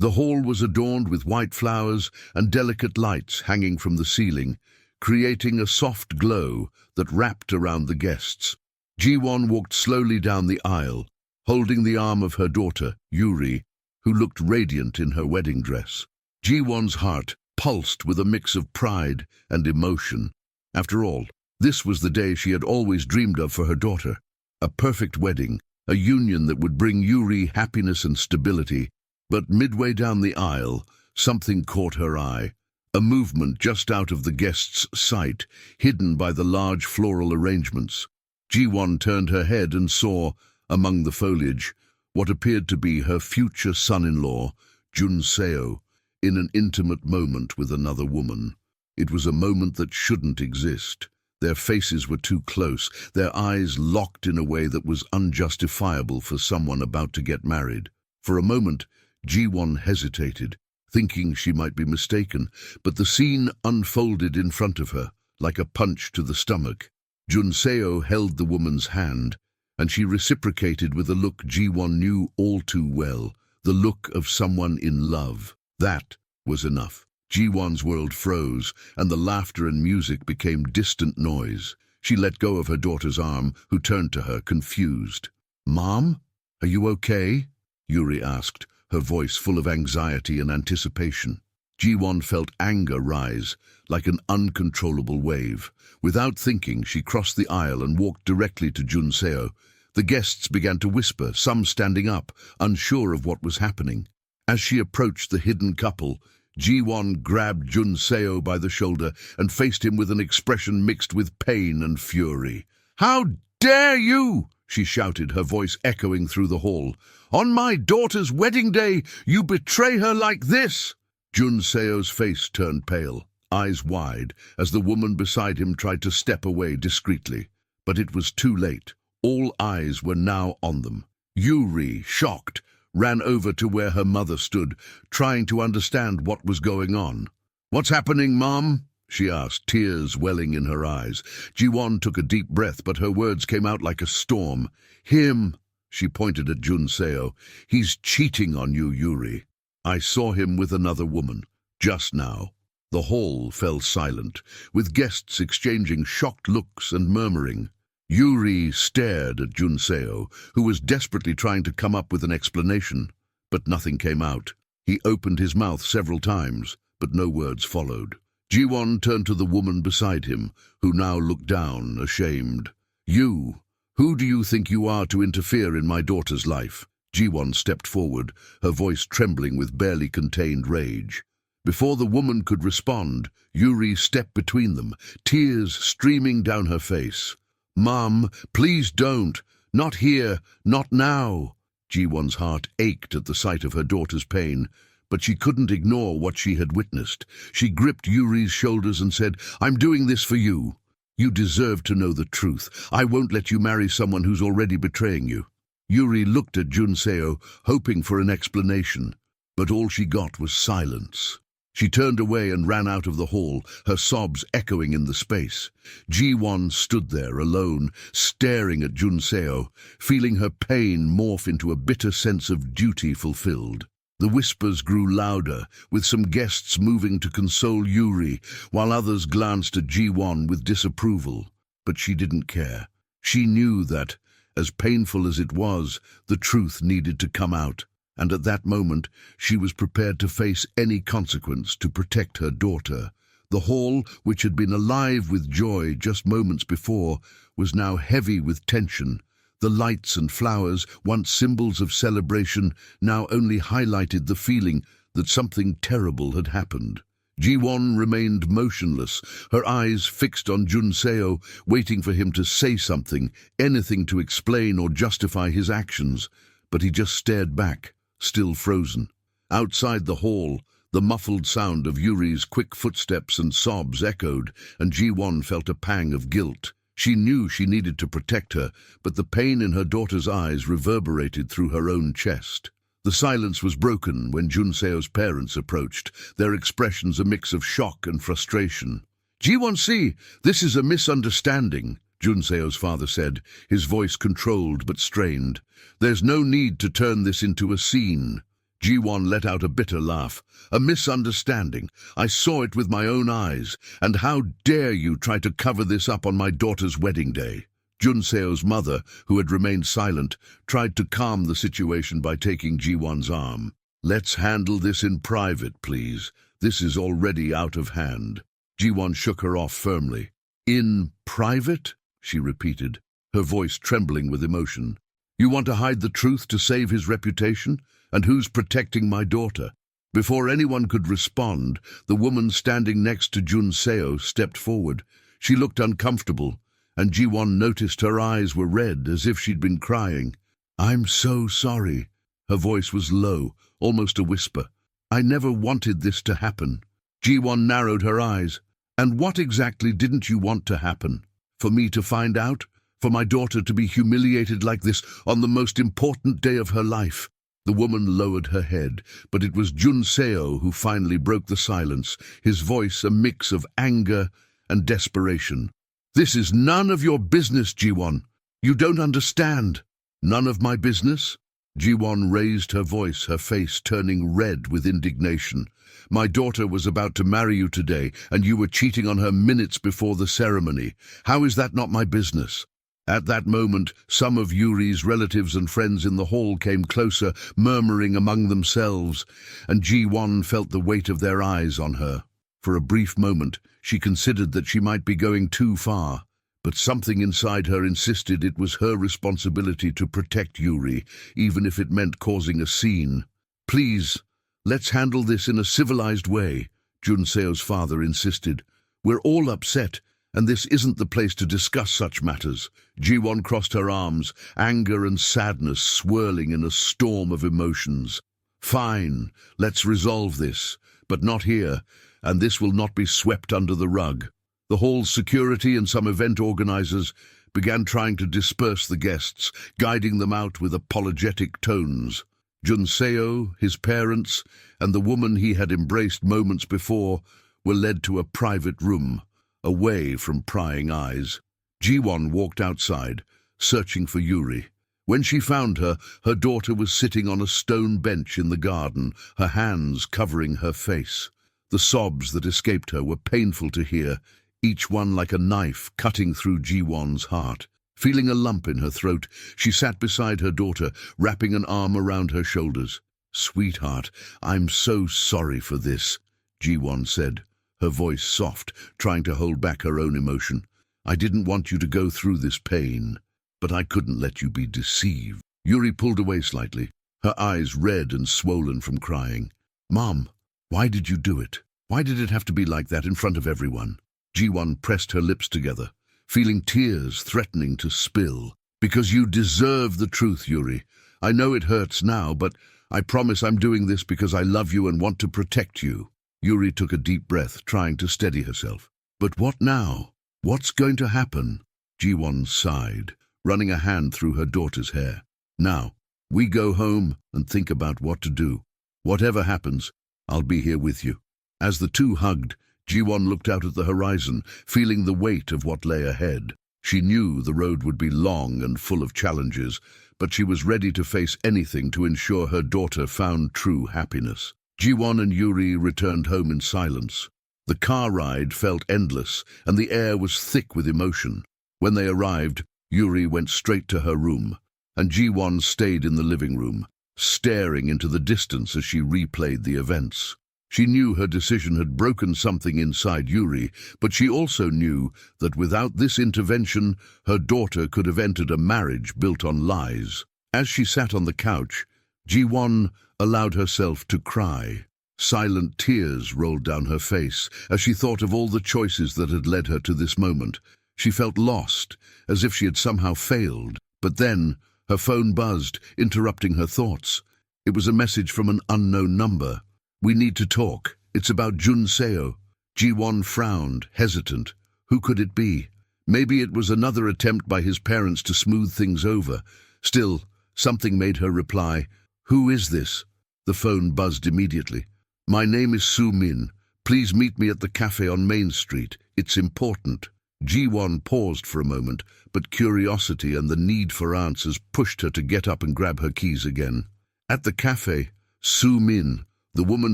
The hall was adorned with white flowers and delicate lights hanging from the ceiling, creating a soft glow that wrapped around the guests. Ji-won walked slowly down the aisle, holding the arm of her daughter, Yuri, who looked radiant in her wedding dress. Ji-won's heart pulsed with a mix of pride and emotion. After all, this was the day she had always dreamed of for her daughter. A perfect wedding, a union that would bring Yuri happiness and stability. But midway down the aisle, something caught her eye. A movement just out of the guest's sight, hidden by the large floral arrangements. Ji-won turned her head and saw, among the foliage, what appeared to be her future son-in-law, Jun-seo, in an intimate moment with another woman. It was a moment that shouldn't exist. Their faces were too close, their eyes locked in a way that was unjustifiable for someone about to get married. For a moment, Ji-won hesitated, thinking she might be mistaken, but the scene unfolded in front of her, like a punch to the stomach. Jun-seo held the woman's hand, and she reciprocated with a look Ji-won knew all too well, the look of someone in love. That was enough. Ji-won's world froze, and the laughter and music became distant noise. She let go of her daughter's arm, who turned to her, confused. "Mom, are you okay?" Yuri asked, her voice full of anxiety and anticipation. Ji-won felt anger rise, like an uncontrollable wave. Without thinking, she crossed the aisle and walked directly to Jun-seo. The guests began to whisper, some standing up, unsure of what was happening. As she approached the hidden couple, Ji-won grabbed Jun-seo by the shoulder and faced him with an expression mixed with pain and fury. "How dare you!" she shouted, her voice echoing through the hall. "On my daughter's wedding day, you betray her like this!" Jun-seo's face turned pale, eyes wide, as the woman beside him tried to step away discreetly. But it was too late. All eyes were now on them. Yuri, shocked, ran over to where her mother stood, trying to understand what was going on. "What's happening, Mom?" she asked, tears welling in her eyes. Ji-won took a deep breath, but her words came out like a storm. "Him," she pointed at Jun-seo. "He's cheating on you, Yuri. I saw him with another woman, just now." The hall fell silent, with guests exchanging shocked looks and murmuring. Yuri stared at Jun-seo, who was desperately trying to come up with an explanation, but nothing came out. He opened his mouth several times, but no words followed. Ji-won turned to the woman beside him, who now looked down, ashamed. "You, who do you think you are to interfere in my daughter's life?" Ji-won stepped forward, her voice trembling with barely contained rage. Before the woman could respond, Yuri stepped between them, tears streaming down her face. "Mom, please don't. Not here, not now." Ji-won's heart ached at the sight of her daughter's pain, but she couldn't ignore what she had witnessed. She gripped Yuri's shoulders and said, "I'm doing this for you. You deserve to know the truth. I won't let you marry someone who's already betraying you." Yuri looked at Jun-seo, hoping for an explanation, but all she got was silence. She turned away and ran out of the hall, her sobs echoing in the space. Ji-won stood there alone, staring at Jun-seo, feeling her pain morph into a bitter sense of duty fulfilled. The whispers grew louder, with some guests moving to console Yuri, while others glanced at Ji-won with disapproval. But she didn't care. She knew that, as painful as it was, the truth needed to come out. And at that moment, she was prepared to face any consequence to protect her daughter. The hall, which had been alive with joy just moments before, was now heavy with tension. The lights and flowers, once symbols of celebration, now only highlighted the feeling that something terrible had happened. Ji-won remained motionless, her eyes fixed on Jun-seo, waiting for him to say something, anything to explain or justify his actions. But he just stared back, still frozen. Outside the hall, the muffled sound of Yuri's quick footsteps and sobs echoed, and Ji-won felt a pang of guilt. She knew she needed to protect her, but the pain in her daughter's eyes reverberated through her own chest. The silence was broken when Jun-seo's parents approached, their expressions a mix of shock and frustration. "Ji-won-si, this is a misunderstanding," Jun-seo's father said, his voice controlled but strained. "There's no need to turn this into a scene." Ji-won let out a bitter laugh. A misunderstanding. I saw it with my own eyes. And how dare you try to cover this up on my daughter's wedding day? Junseo's mother, who had remained silent, tried to calm the situation by taking Ji-won's arm. Let's handle this in private, please. This is already out of hand. Ji-won shook her off firmly. In private? She repeated, her voice trembling with emotion. You want to hide the truth to save his reputation? And who's protecting my daughter? Before anyone could respond, the woman standing next to Junseo stepped forward. She looked uncomfortable, and Ji-won noticed her eyes were red, as if she'd been crying. I'm so sorry. Her voice was low, almost a whisper. I never wanted this to happen. Ji-won narrowed her eyes. And what exactly didn't you want to happen? For me to find out? For my daughter to be humiliated like this on the most important day of her life? The woman lowered her head, but it was Junseo who finally broke the silence, his voice a mix of anger and desperation. This is none of your business, Ji-won. You don't understand. None of my business? Ji-won raised her voice, her face turning red with indignation. My daughter was about to marry you today, and you were cheating on her minutes before the ceremony. How is that not my business? At that moment, some of Yuri's relatives and friends in the hall came closer, murmuring among themselves, and Ji-won felt the weight of their eyes on her. For a brief moment, she considered that she might be going too far, but something inside her insisted it was her responsibility to protect Yuri, even if it meant causing a scene. Please, let's handle this in a civilized way, Junseo's father insisted. We're all upset, and this isn't the place to discuss such matters. Ji-won crossed her arms, anger and sadness swirling in a storm of emotions. Fine, let's resolve this, but not here, and this will not be swept under the rug. The hall's security and some event organizers began trying to disperse the guests, guiding them out with apologetic tones. Junseo, his parents, and the woman he had embraced moments before were led to a private room, away from prying eyes. Ji-won walked outside, searching for Yuri. When she found her, her daughter was sitting on a stone bench in the garden, her hands covering her face. The sobs that escaped her were painful to hear, each one like a knife cutting through Ji-won's heart. Feeling a lump in her throat, she sat beside her daughter, wrapping an arm around her shoulders. Sweetheart, I'm so sorry for this, Ji-won said, her voice soft, trying to hold back her own emotion. I didn't want you to go through this pain, but I couldn't let you be deceived. Yuri pulled away slightly, her eyes red and swollen from crying. Mom, why did you do it? Why did it have to be like that in front of everyone? Ji-won pressed her lips together, feeling tears threatening to spill. Because you deserve the truth, Yuri. I know it hurts now, but I promise I'm doing this because I love you and want to protect you. Yuri took a deep breath, trying to steady herself. But what now? What's going to happen? Ji-won sighed, running a hand through her daughter's hair. Now, we go home and think about what to do. Whatever happens, I'll be here with you. As the two hugged, Ji-won looked out at the horizon, feeling the weight of what lay ahead. She knew the road would be long and full of challenges, but she was ready to face anything to ensure her daughter found true happiness. Ji-won and Yuri returned home in silence. The car ride felt endless, and the air was thick with emotion. When they arrived, Yuri went straight to her room, and Ji-won stayed in the living room, staring into the distance as she replayed the events. She knew her decision had broken something inside Yuri, but she also knew that without this intervention, her daughter could have entered a marriage built on lies. As she sat on the couch, Ji-won allowed herself to cry. Silent tears rolled down her face as she thought of all the choices that had led her to this moment. She felt lost, as if she had somehow failed. But then, her phone buzzed, interrupting her thoughts. It was a message from an unknown number. We need to talk. It's about Junseo. Ji-won frowned, hesitant. Who could it be? Maybe it was another attempt by his parents to smooth things over. Still, something made her reply, Who is this? The phone buzzed immediately. My name is Soo-min. Please meet me at the cafe on Main Street. It's important. Ji-won paused for a moment, but curiosity and the need for answers pushed her to get up and grab her keys again. At the cafe, Su Min, the woman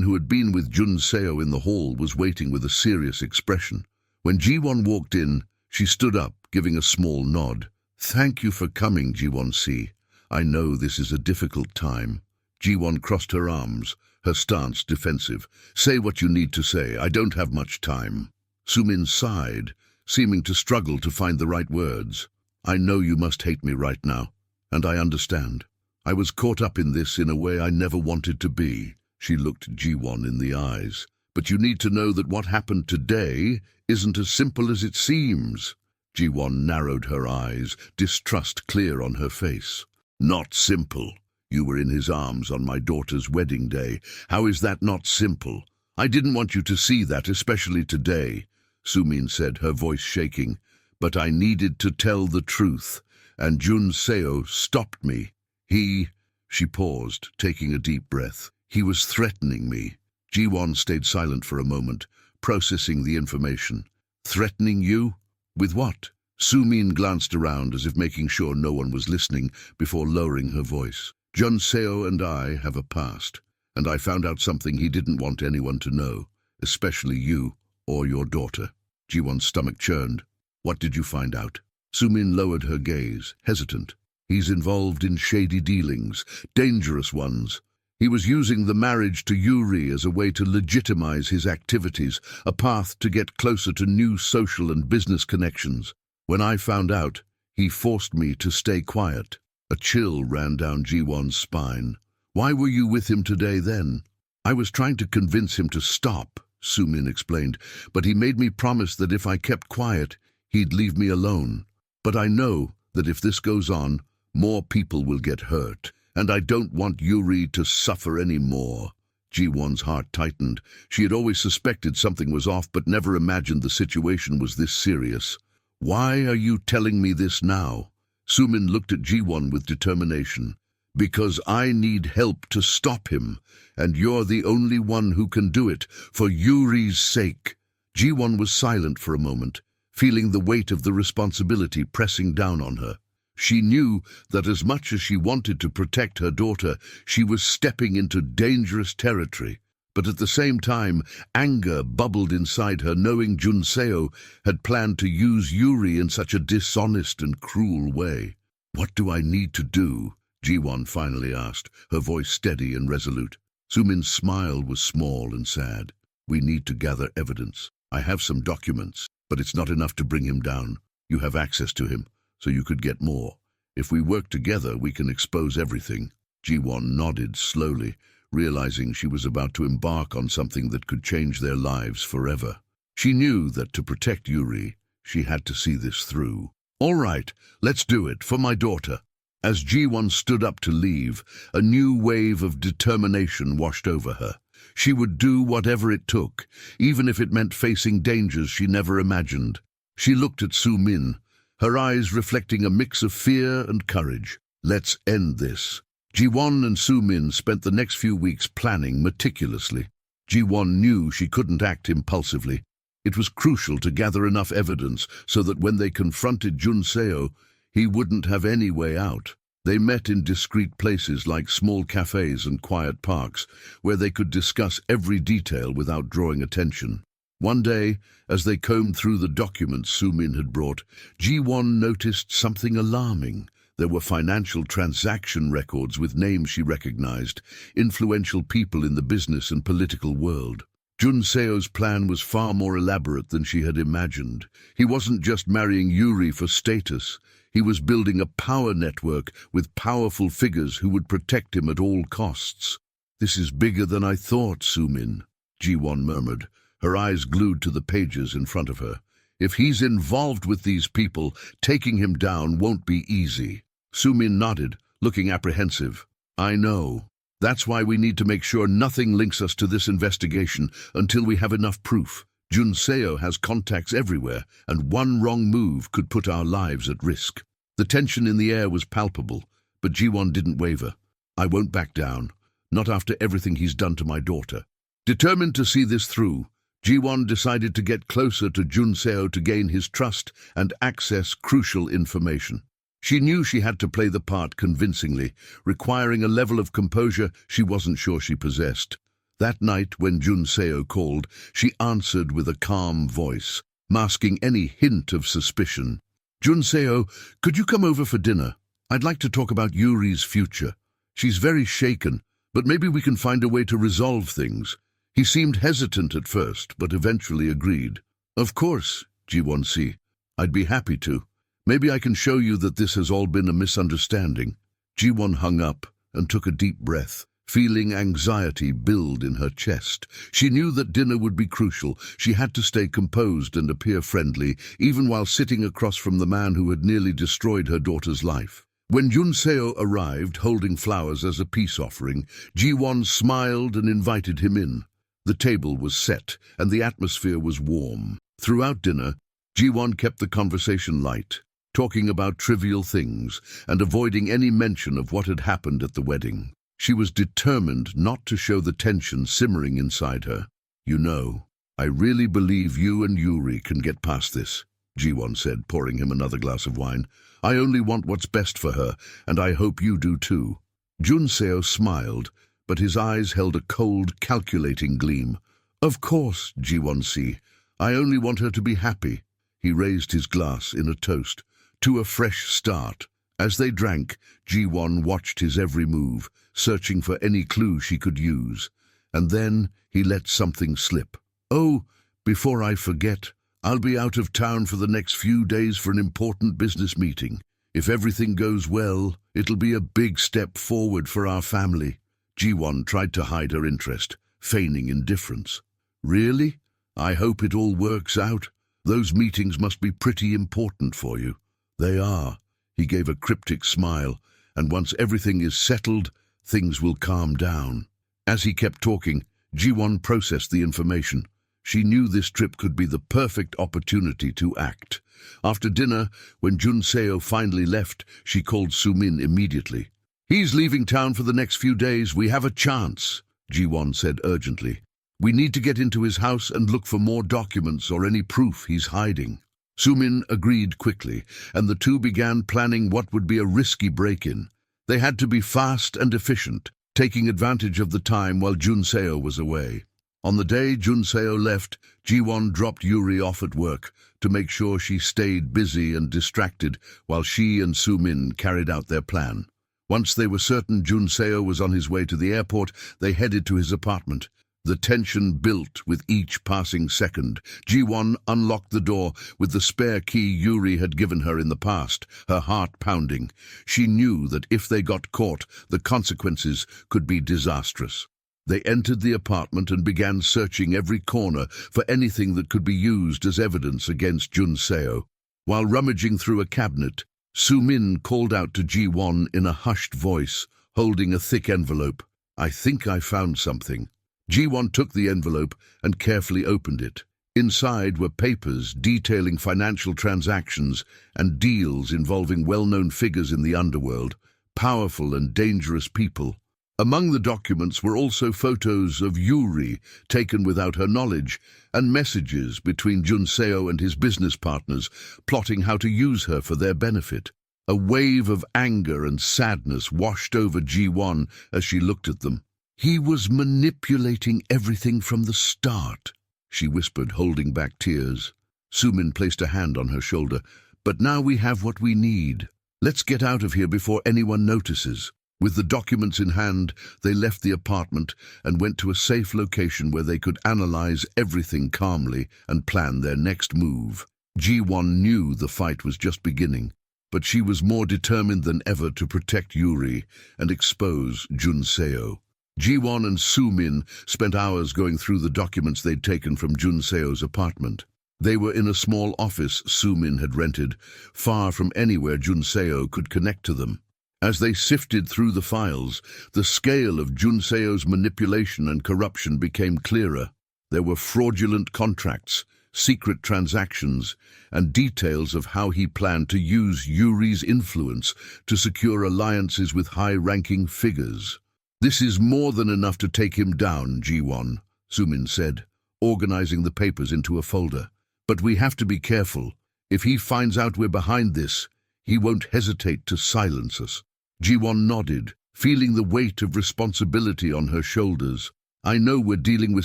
who had been with Jun Seo in the hall, was waiting with a serious expression. When Ji-won walked in, she stood up, giving a small nod. "Thank you for coming, Ji-won-si. I know this is a difficult time." Ji-won crossed her arms, her stance defensive. "Say what you need to say. I don't have much time." Su-min sighed, seeming to struggle to find the right words. "I know you must hate me right now, and I understand. I was caught up in this in a way I never wanted to be." She looked Ji-won in the eyes. "But you need to know that what happened today isn't as simple as it seems." Ji-won narrowed her eyes, distrust clear on her face. "Not simple? You were in his arms on my daughter's wedding day. How is that not simple? I didn't want you to see that, especially today," Su-min said, her voice shaking. "But I needed to tell the truth, and Jun Seo stopped me. She paused, taking a deep breath. "He was threatening me." Ji-won stayed silent for a moment, processing the information. "Threatening you? With what?" Su-min glanced around as if making sure no one was listening before lowering her voice. "Jun Seo and I have a past, and I found out something he didn't want anyone to know, especially you or your daughter." Ji-won's stomach churned. "What did you find out?" Su-min lowered her gaze, hesitant. "He's involved in shady dealings, dangerous ones. He was using the marriage to Yuri as a way to legitimize his activities, a path to get closer to new social and business connections. When I found out, he forced me to stay quiet." A chill ran down Ji-won's spine. "Why were you with him today then?" "I was trying to convince him to stop," Su-min explained, "but he made me promise that if I kept quiet, he'd leave me alone. But I know that if this goes on, more people will get hurt, and I don't want Yuri to suffer any more." Ji-won's heart tightened. She had always suspected something was off, but never imagined the situation was this serious. "Why are you telling me this now?" Su-min looked at Ji-won with determination. "Because I need help to stop him, and you're the only one who can do it, for Yuri's sake." Ji-won was silent for a moment, feeling the weight of the responsibility pressing down on her. She knew that as much as she wanted to protect her daughter, she was stepping into dangerous territory. But at the same time, anger bubbled inside her, knowing Jun Seo had planned to use Yuri in such a dishonest and cruel way. "What do I need to do?" Ji-won finally asked, her voice steady and resolute. Su-min's smile was small and sad. "We need to gather evidence. I have some documents, but it's not enough to bring him down. You have access to him, so you could get more. If we work together, we can expose everything." Ji-won nodded slowly, realizing she was about to embark on something that could change their lives forever. She knew that to protect Yuri, she had to see this through. "All right, let's do it, for my daughter." As Ji-won stood up to leave, a new wave of determination washed over her. She would do whatever it took, even if it meant facing dangers she never imagined. She looked at Su-min, her eyes reflecting a mix of fear and courage. "Let's end this." Ji-won and Su-min spent the next few weeks planning meticulously. Ji-won knew she couldn't act impulsively. It was crucial to gather enough evidence so that when they confronted Jun Seo, he wouldn't have any way out. They met in discreet places like small cafes and quiet parks, where they could discuss every detail without drawing attention. One day, as they combed through the documents Su-min had brought, Ji-won noticed something alarming. There were financial transaction records with names she recognized, influential people in the business and political world. Jun Seo's plan was far more elaborate than she had imagined. He wasn't just marrying Yuri for status. He was building a power network with powerful figures who would protect him at all costs. "This is bigger than I thought, Su-min," Ji-won murmured, her eyes glued to the pages in front of her. "If he's involved with these people, taking him down won't be easy." Su-min nodded, looking apprehensive. "I know. That's why we need to make sure nothing links us to this investigation until we have enough proof. Jun Seo has contacts everywhere, and one wrong move could put our lives at risk." The tension in the air was palpable, but Ji-won didn't waver. "I won't back down, not after everything he's done to my daughter." Determined to see this through, Ji-won decided to get closer to Jun Seo to gain his trust and access crucial information. She knew she had to play the part convincingly, requiring a level of composure she wasn't sure she possessed. That night, when Jun Seo called, she answered with a calm voice, masking any hint of suspicion. "Jun Seo, could you come over for dinner? I'd like to talk about Yuri's future. She's very shaken, but maybe we can find a way to resolve things." He seemed hesitant at first, but eventually agreed. "Of course, Ji-won-si. I'd be happy to. Maybe I can show you that this has all been a misunderstanding." Ji-won hung up and took a deep breath, feeling anxiety build in her chest. She knew that dinner would be crucial. She had to stay composed and appear friendly, even while sitting across from the man who had nearly destroyed her daughter's life. When Jun Seo arrived, holding flowers as a peace offering, Ji-won smiled and invited him in. The table was set, and the atmosphere was warm. Throughout dinner, Ji-won kept the conversation light, talking about trivial things and avoiding any mention of what had happened at the wedding. She was determined not to show the tension simmering inside her. "You know, I really believe you and Yuri can get past this," Ji-won said, pouring him another glass of wine. "I only want what's best for her, and I hope you do too." Jun Seo smiled, but his eyes held a cold, calculating gleam. "Of course, Ji-won-si. I only want her to be happy." He raised his glass in a toast, to a fresh start. As they drank, Ji-won watched his every move, searching for any clue she could use. And then he let something slip. "Oh, before I forget, I'll be out of town for the next few days for an important business meeting. If everything goes well, it'll be a big step forward for our family." Ji-won tried to hide her interest, feigning indifference. "Really? I hope it all works out. Those meetings must be pretty important for you." "They are." He gave a cryptic smile, "and once everything is settled, things will calm down." As he kept talking, Ji-won processed the information. She knew this trip could be the perfect opportunity to act. After dinner, when Jun Seo finally left, she called Soo-min immediately. "He's leaving town for the next few days. We have a chance," Ji-won said urgently. "We need to get into his house and look for more documents or any proof he's hiding." Soo-min agreed quickly, and the two began planning what would be a risky break-in. They had to be fast and efficient, taking advantage of the time while Jun Seo was away. On the day Jun Seo left, Ji-won dropped Yuri off at work to make sure she stayed busy and distracted while she and Soo-min carried out their plan. Once they were certain Jun Seo was on his way to the airport, they headed to his apartment. The tension built with each passing second. Ji-won unlocked the door with the spare key Yuri had given her in the past, her heart pounding. She knew that if they got caught, the consequences could be disastrous. They entered the apartment and began searching every corner for anything that could be used as evidence against Jun Seo. While rummaging through a cabinet, Soo-min called out to Ji-won in a hushed voice, holding a thick envelope. "I think I found something." Ji-won took the envelope and carefully opened it. Inside were papers detailing financial transactions and deals involving well-known figures in the underworld, powerful and dangerous people. Among the documents were also photos of Yuri taken without her knowledge and messages between Jun Seo and his business partners plotting how to use her for their benefit. A wave of anger and sadness washed over Ji-won as she looked at them. "He was manipulating everything from the start," she whispered, holding back tears. Soo-min placed a hand on her shoulder. "But now we have what we need. Let's get out of here before anyone notices." With the documents in hand, they left the apartment and went to a safe location where they could analyze everything calmly and plan their next move. Ji-won knew the fight was just beginning, but she was more determined than ever to protect Yuri and expose Jun Seo. Ji-won and Soo-min spent hours going through the documents they'd taken from Jun Seo's apartment. They were in a small office Soo-min had rented, far from anywhere Jun Seo could connect to them. As they sifted through the files, the scale of Jun Seo's manipulation and corruption became clearer. There were fraudulent contracts, secret transactions, and details of how he planned to use Yuri's influence to secure alliances with high-ranking figures. "This is more than enough to take him down, Ji-won," Soo-min said, organizing the papers into a folder. "But we have to be careful. If he finds out we're behind this, He won't hesitate to silence us. Ji-won nodded, feeling the weight of responsibility on her shoulders. I know we're dealing with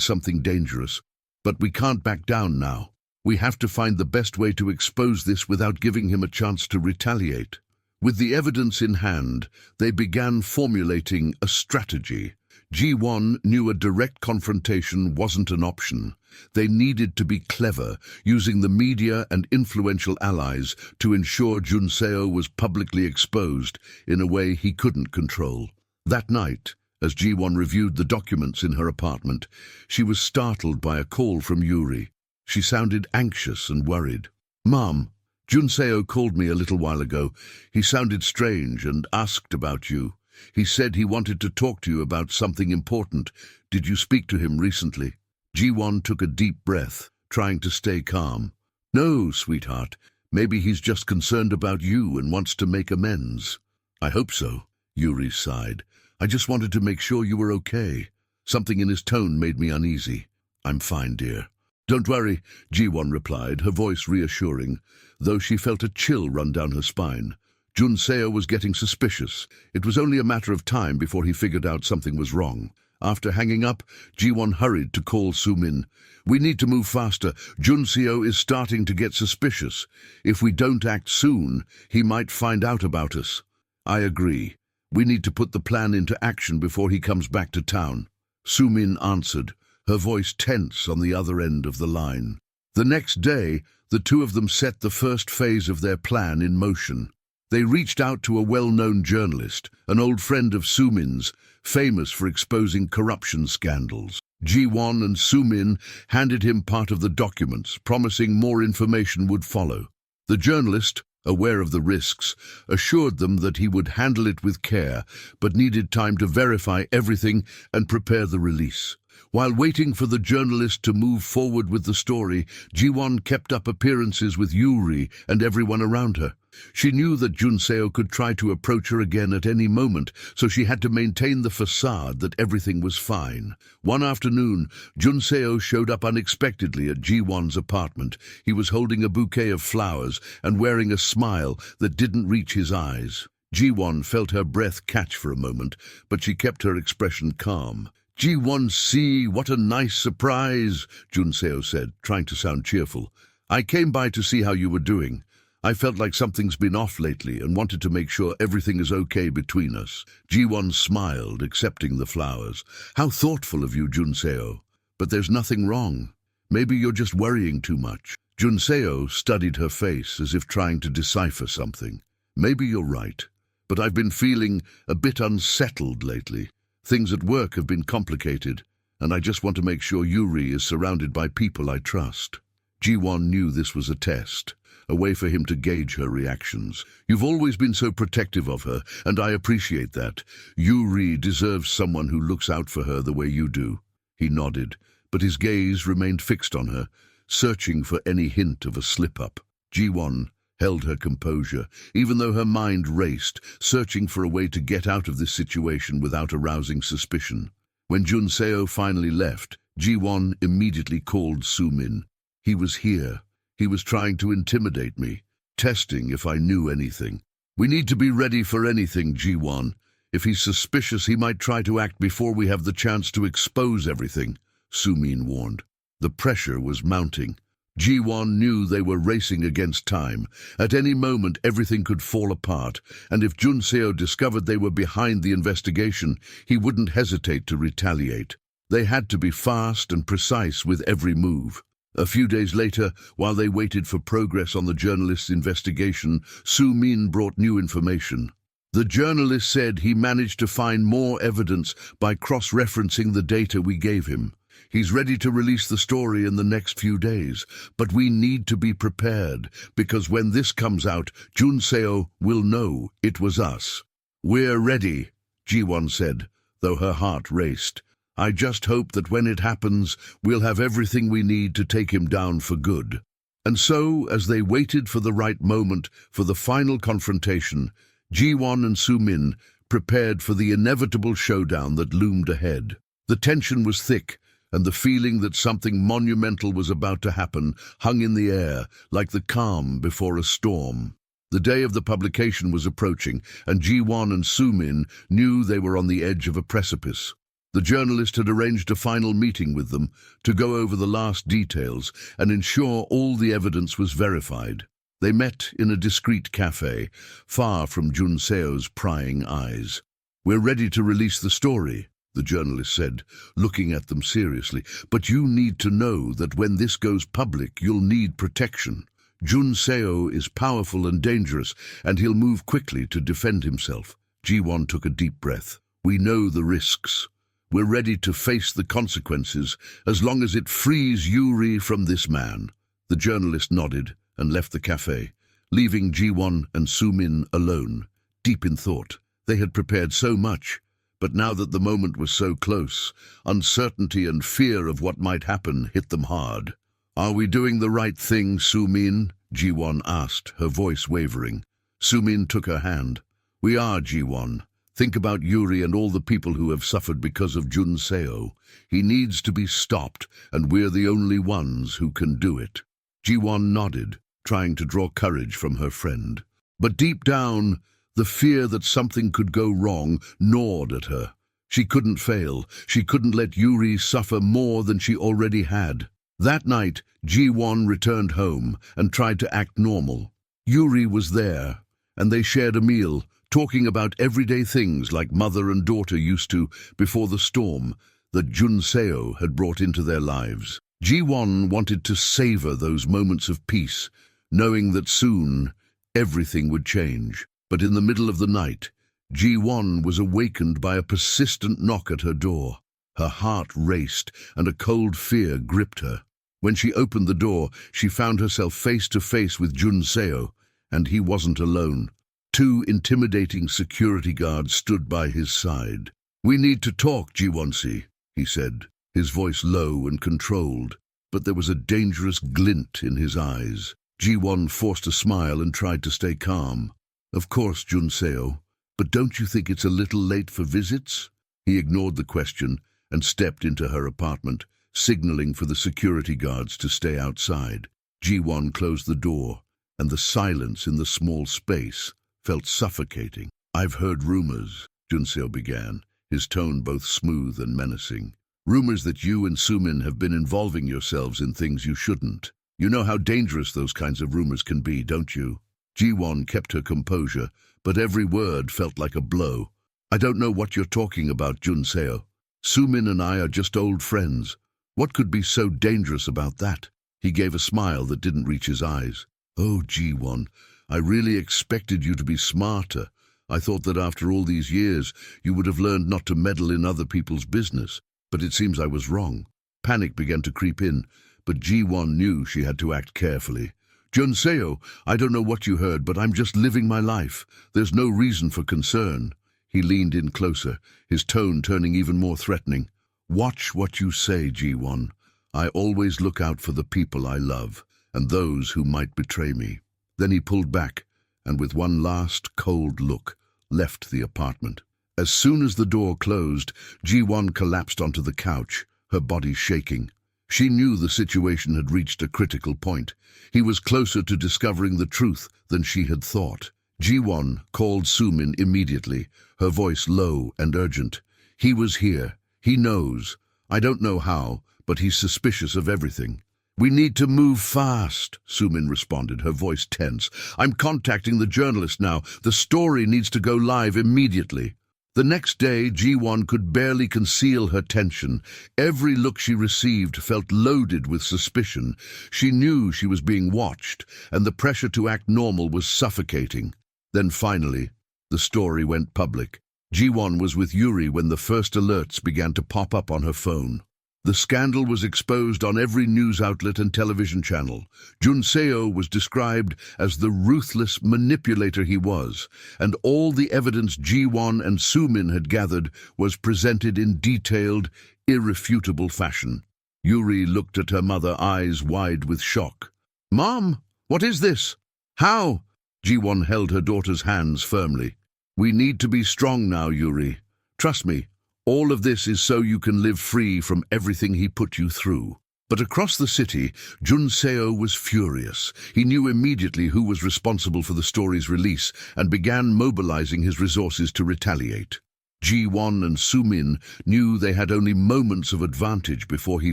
something dangerous, but we can't back down now. We have to find the best way to expose this without giving him a chance to retaliate. With the evidence in hand, they began formulating a strategy. Ji-won knew a direct confrontation wasn't an option. They needed to be clever, using the media and influential allies to ensure Junseo was publicly exposed in a way he couldn't control. That night, as Ji-won reviewed the documents in her apartment, she was startled by a call from Yuri. She sounded anxious and worried. "Mom, Junseo called me a little while ago. He sounded strange and asked about you. He said he wanted to talk to you about something important. Did you speak to him recently?" Ji-won took a deep breath, trying to stay calm. "No, sweetheart. Maybe he's just concerned about you and wants to make amends." "I hope so," Yuri sighed. "I just wanted to make sure you were okay." Something in his tone made me uneasy. "I'm fine, dear." "Don't worry," Ji-won replied, her voice reassuring, though she felt a chill run down her spine. Junseo was getting suspicious. It was only a matter of time before he figured out something was wrong. After hanging up, Ji-won hurried to call Soo-min. "We need to move faster. Junseo is starting to get suspicious. If we don't act soon, he might find out about us." "I agree. We need to put the plan into action before he comes back to town." Soo-min answered, her voice tense on the other end of the line. The next day, the two of them set the first phase of their plan in motion. They reached out to a well-known journalist, an old friend of Soo-min's, famous for exposing corruption scandals. Ji-won and Soo-min handed him part of the documents, promising more information would follow. The journalist, aware of the risks, assured them that he would handle it with care, but needed time to verify everything and prepare the release. While waiting for the journalist to move forward with the story, Ji-won kept up appearances with Yuri and everyone around her. She knew that Junseo could try to approach her again at any moment, so she had to maintain the facade that everything was fine. One afternoon, Junseo showed up unexpectedly at Ji-won's apartment. He was holding a bouquet of flowers and wearing a smile that didn't reach his eyes. Ji-won felt her breath catch for a moment, but she kept her expression calm. "Ji-won, see, what a nice surprise," Junseo said, trying to sound cheerful. "I came by to see how you were doing. I felt like something's been off lately and wanted to make sure everything is okay between us." Ji-won smiled, accepting the flowers. "How thoughtful of you, Junseo. But there's nothing wrong. Maybe you're just worrying too much." Junseo studied her face as if trying to decipher something. "Maybe you're right, but I've been feeling a bit unsettled lately. Things at work have been complicated, and I just want to make sure Yuri is surrounded by people I trust." Ji-won knew this was a test, a way for him to gauge her reactions. "You've always been so protective of her, and I appreciate that. Yuri deserves someone who looks out for her the way you do." He nodded, but his gaze remained fixed on her, searching for any hint of a slip-up. Ji-won held her composure, even though her mind raced, searching for a way to get out of this situation without arousing suspicion. When Junseo finally left, Ji-won immediately called Soo-min. "He was here. He was trying to intimidate me, testing if I knew anything." "We need to be ready for anything, Ji-won. If he's suspicious, he might try to act before we have the chance to expose everything," Soo-min warned. The pressure was mounting. Ji-won knew they were racing against time. At any moment, everything could fall apart, and if Junseo discovered they were behind the investigation, he wouldn't hesitate to retaliate. They had to be fast and precise with every move. A few days later, while they waited for progress on the journalist's investigation, Soo-min brought new information. The journalist said he managed to find more evidence by cross-referencing the data we gave him. He's ready to release the story in the next few days, but we need to be prepared, because when this comes out, Junseo will know it was us. "We're ready," Ji-won said, though her heart raced. "I just hope that when it happens, we'll have everything we need to take him down for good." And so, as they waited for the right moment for the final confrontation, Ji-won and Soo-min prepared for the inevitable showdown that loomed ahead. The tension was thick, and the feeling that something monumental was about to happen hung in the air, like the calm before a storm. The day of the publication was approaching, and Ji-won and Soo-min knew they were on the edge of a precipice. The journalist had arranged a final meeting with them to go over the last details and ensure all the evidence was verified. They met in a discreet cafe, far from Jun Seo's prying eyes. "We're ready to release the story," the journalist said, looking at them seriously. "But you need to know that when this goes public, you'll need protection. Jun Seo is powerful and dangerous, and he'll move quickly to defend himself." Ji-won took a deep breath. "We know the risks. We're ready to face the consequences as long as it frees Yuri from this man." The journalist nodded and left the cafe, leaving Ji-won and Soo-min alone, deep in thought. They had prepared so much, but now that the moment was so close, uncertainty and fear of what might happen hit them hard. "Are we doing the right thing, Soo-min?" Ji-won asked, her voice wavering. Soo-min took her hand. "We are, Ji-won. Think about Yuri and all the people who have suffered because of Jun Seo. He needs to be stopped, and we're the only ones who can do it." Ji-won nodded, trying to draw courage from her friend. But deep down, the fear that something could go wrong gnawed at her. She couldn't fail. She couldn't let Yuri suffer more than she already had. That night, Ji-won returned home and tried to act normal. Yuri was there, and they shared a meal, talking about everyday things like mother and daughter used to before the storm that Jun Seo had brought into their lives. Ji-won wanted to savor those moments of peace, knowing that soon everything would change. But in the middle of the night, Ji-won was awakened by a persistent knock at her door. Her heart raced, and a cold fear gripped her. When she opened the door, she found herself face to face with Jun Seo, and he wasn't alone. 2 intimidating security guards stood by his side. "We need to talk, Ji-won-si," he said, his voice low and controlled, but there was a dangerous glint in his eyes. Ji-won forced a smile and tried to stay calm. "Of course, Jun Seo, but don't you think it's a little late for visits?" He ignored the question and stepped into her apartment, signaling for the security guards to stay outside. Ji-won closed the door, and the silence in the small space felt suffocating. "I've heard rumors," Jun Seo began, his tone both smooth and menacing. "Rumors that you and Soo-min have been involving yourselves in things you shouldn't. You know how dangerous those kinds of rumors can be, don't you?" Ji-won kept her composure, but every word felt like a blow. "I don't know what you're talking about, Jun Seo. Soo-min and I are just old friends. What could be so dangerous about that?" He gave a smile that didn't reach his eyes. "Oh, Ji-won, I really expected you to be smarter. I thought that after all these years, you would have learned not to meddle in other people's business. But it seems I was wrong." Panic began to creep in, but Ji-won knew she had to act carefully. "Jun Seo, I don't know what you heard, but I'm just living my life. There's no reason for concern." He leaned in closer, his tone turning even more threatening. "Watch what you say, Ji-won. I always look out for the people I love, and those who might betray me." Then he pulled back, and with one last cold look, left the apartment. As soon as the door closed, Ji-won collapsed onto the couch, her body shaking. She knew the situation had reached a critical point. He was closer to discovering the truth than she had thought. Ji-won called Soo-min immediately, her voice low and urgent. "He was here. He knows. I don't know how, but he's suspicious of everything." "We need to move fast," Soo-min responded, her voice tense. "I'm contacting the journalist now. The story needs to go live immediately." The next day, Ji-won could barely conceal her tension. Every look she received felt loaded with suspicion. She knew she was being watched, and the pressure to act normal was suffocating. Then finally, the story went public. Ji-won was with Yuri when the first alerts began to pop up on her phone. The scandal was exposed on every news outlet and television channel. Jun Seo was described as the ruthless manipulator he was, and all the evidence Ji-won and Soo-min had gathered was presented in detailed, irrefutable fashion. Yuri looked at her mother, eyes wide with shock. "Mom, what is this? How?" Ji-won held her daughter's hands firmly. "We need to be strong now, Yuri. Trust me. All of this is so you can live free from everything he put you through." But across the city, Jun Seo was furious. He knew immediately who was responsible for the story's release and began mobilizing his resources to retaliate. Ji-won and Su-min knew they had only moments of advantage before he